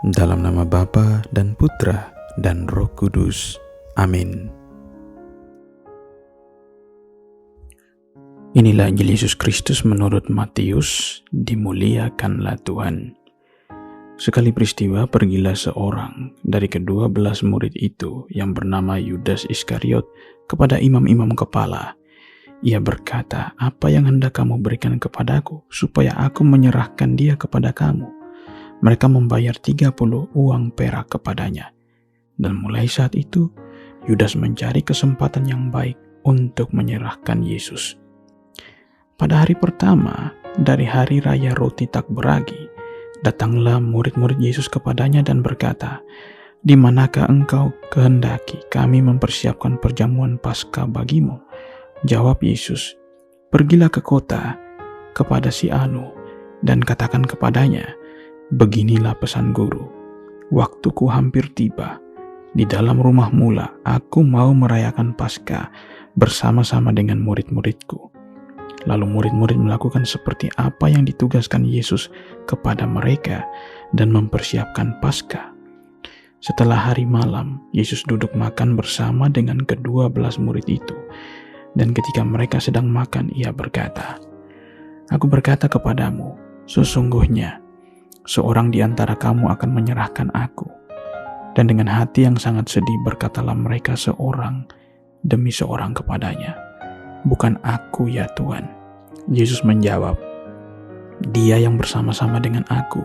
Dalam nama Bapa dan Putra dan Roh Kudus. Amin. Inilah Injil Yesus Kristus menurut Matius. Dimuliakanlah Tuhan. Sekali peristiwa, pergilah seorang dari ke-12 murid itu yang bernama Yudas Iskariot kepada imam-imam kepala. Ia berkata, "Apa yang hendak kamu berikan kepadaku, supaya aku menyerahkan dia kepada kamu?" Mereka membayar 30 uang perak kepadanya. Dan mulai saat itu, Yudas mencari kesempatan yang baik untuk menyerahkan Yesus. Pada hari pertama dari hari raya roti tak beragi, datanglah murid-murid Yesus kepadanya dan berkata, "Di manakah engkau kehendaki kami mempersiapkan perjamuan Paskah bagimu?" Jawab Yesus, "Pergilah ke kota kepada si Anu dan katakan kepadanya, beginilah pesan guru, waktuku hampir tiba. Di dalam rumah mula aku mau merayakan Paskah bersama-sama dengan murid-muridku." Lalu murid-murid melakukan seperti apa yang ditugaskan Yesus kepada mereka dan mempersiapkan Paskah. Setelah hari malam, Yesus duduk makan bersama dengan ke-12 murid itu. Dan ketika mereka sedang makan, ia berkata, "Aku berkata kepadamu, sesungguhnya seorang di antara kamu akan menyerahkan aku." Dan dengan hati yang sangat sedih berkatalah mereka seorang demi seorang kepadanya, "Bukan aku ya Tuhan." Yesus menjawab, "Dia yang bersama-sama dengan aku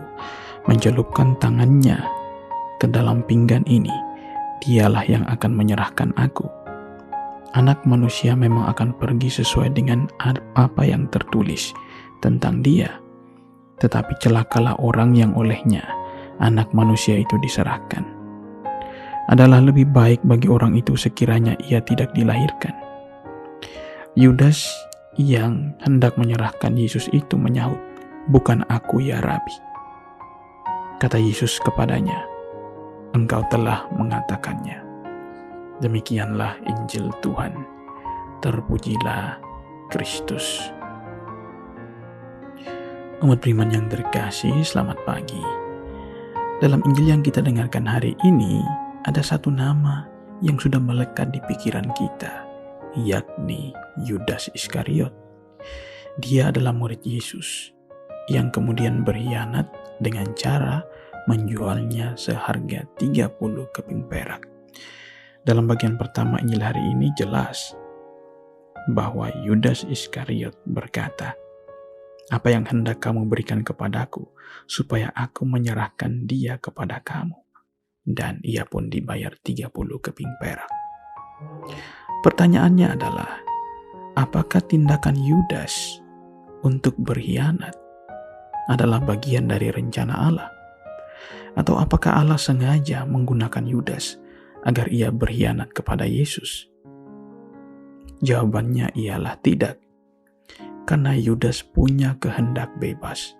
mencelupkan tangannya ke dalam pinggan ini, dialah yang akan menyerahkan aku. Anak manusia memang akan pergi sesuai dengan apa yang tertulis tentang dia. Tetapi celakalah orang yang olehnya anak manusia itu diserahkan. Adalah lebih baik bagi orang itu sekiranya ia tidak dilahirkan." Yudas yang hendak menyerahkan Yesus itu menyahut, "Bukan aku ya Rabi." Kata Yesus kepadanya, "Engkau telah mengatakannya." Demikianlah Injil Tuhan. Terpujilah Kristus. Umat beriman yang terkasih, selamat pagi. Dalam Injil yang kita dengarkan hari ini, ada satu nama yang sudah melekat di pikiran kita, yakni Yudas Iskariot. Dia adalah murid Yesus yang kemudian berkhianat dengan cara menjualnya seharga 30 keping perak. Dalam bagian pertama Injil hari ini jelas bahwa Yudas Iskariot berkata, "Apa yang hendak kamu berikan kepadaku, supaya aku menyerahkan dia kepada kamu?" Dan ia pun dibayar 30 keping perak. Pertanyaannya adalah, apakah tindakan Yudas untuk berkhianat adalah bagian dari rencana Allah? Atau apakah Allah sengaja menggunakan Yudas agar ia berkhianat kepada Yesus? Jawabannya ialah tidak. Karena Yudas punya kehendak bebas.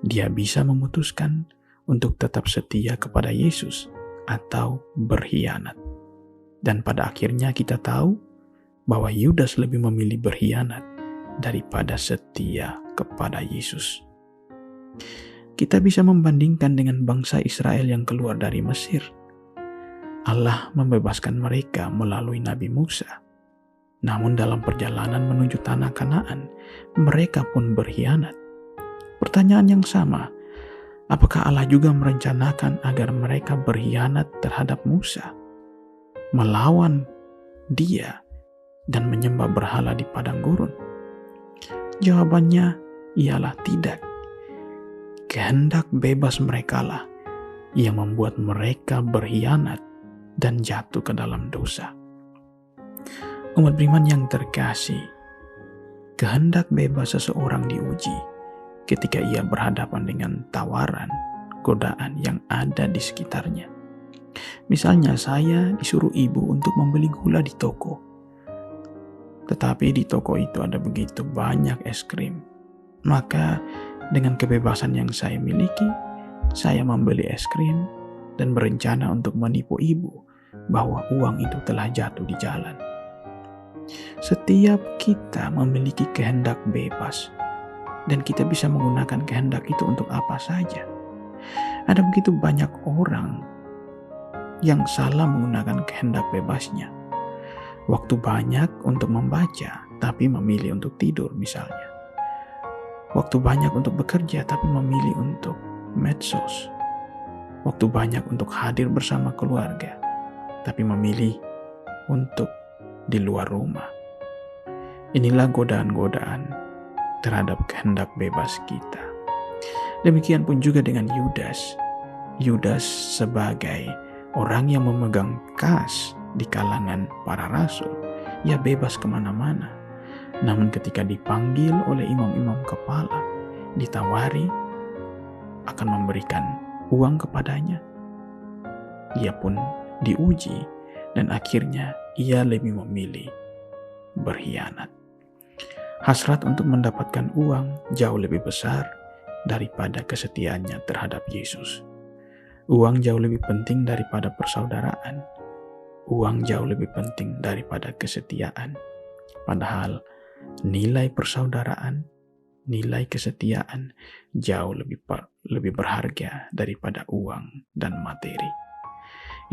Dia bisa memutuskan untuk tetap setia kepada Yesus atau berkhianat. Dan pada akhirnya kita tahu bahwa Yudas lebih memilih berkhianat daripada setia kepada Yesus. Kita bisa membandingkan dengan bangsa Israel yang keluar dari Mesir. Allah membebaskan mereka melalui Nabi Musa. Namun dalam perjalanan menuju tanah Kanaan, mereka pun berkhianat. Pertanyaan yang sama, apakah Allah juga merencanakan agar mereka berkhianat terhadap Musa, melawan dia, dan menyembah berhala di padang gurun? Jawabannya ialah tidak. Kehendak bebas merekalah yang membuat mereka berkhianat dan jatuh ke dalam dosa. Umat beriman yang terkasih, kehendak bebas seseorang diuji ketika ia berhadapan dengan tawaran, godaan yang ada di sekitarnya. Misalnya saya disuruh ibu untuk membeli gula di toko. Tetapi di toko itu ada begitu banyak es krim. Maka dengan kebebasan yang saya miliki, saya membeli es krim dan berencana untuk menipu ibu bahwa uang itu telah jatuh di jalan. Setiap kita memiliki kehendak bebas dan kita bisa menggunakan kehendak itu untuk apa saja. Ada begitu banyak orang yang salah menggunakan kehendak bebasnya. Waktu banyak untuk membaca, tapi memilih untuk tidur misalnya. Waktu banyak untuk bekerja, tapi memilih untuk medsos. Waktu banyak untuk hadir bersama keluarga, tapi memilih untuk di luar rumah. Inilah godaan-godaan terhadap kehendak bebas kita. Demikian pun juga dengan Yudas. Yudas sebagai orang yang memegang kas di kalangan para rasul, ia bebas kemana-mana. Namun ketika dipanggil oleh imam-imam kepala, ditawari akan memberikan uang kepadanya, ia pun diuji dan akhirnya ia lebih memilih berkhianat. Hasrat untuk mendapatkan uang jauh lebih besar daripada kesetiaannya terhadap Yesus. Uang jauh lebih penting daripada persaudaraan. Uang jauh lebih penting daripada kesetiaan. Padahal nilai persaudaraan, nilai kesetiaan jauh lebih berharga daripada uang dan materi.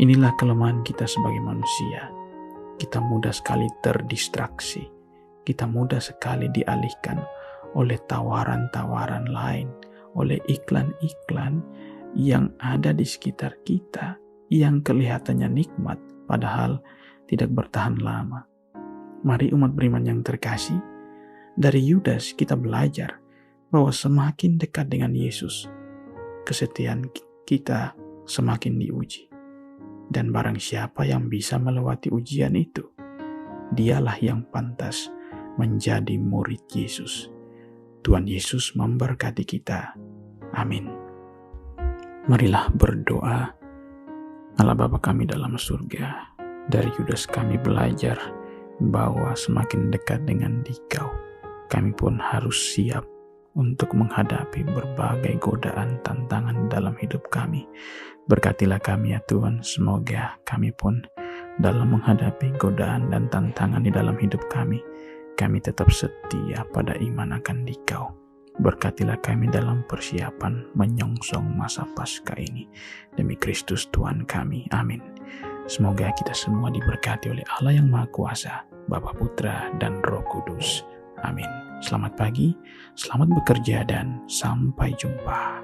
Inilah kelemahan kita sebagai manusia. Kita mudah sekali terdistraksi. Kita mudah sekali dialihkan oleh tawaran-tawaran lain, oleh iklan-iklan yang ada di sekitar kita, yang kelihatannya nikmat, padahal tidak bertahan lama. Mari umat beriman yang terkasih, dari Yudas kita belajar bahwa semakin dekat dengan Yesus, kesetiaan kita semakin diuji. Dan barang siapa yang bisa melewati ujian itu, dialah yang pantas menjadi murid Yesus. Tuhan Yesus memberkati kita. Amin. Marilah berdoa. Allah Bapa kami dalam surga, dari Yudas kami belajar bahwa semakin dekat dengan Dikau, kami pun harus siap untuk menghadapi berbagai godaan tantangan dalam hidup kami. Berkatilah kami ya Tuhan, semoga kami pun dalam menghadapi godaan dan tantangan di dalam hidup kami tetap setia pada iman akan Dikau. Berkatilah kami dalam persiapan menyongsong masa Paskah ini. Demi Kristus Tuhan kami. Amin. Semoga kita semua diberkati oleh Allah yang Maha Kuasa, Bapa, Putra, dan Roh Kudus. Amin. Selamat pagi, selamat bekerja, dan sampai jumpa.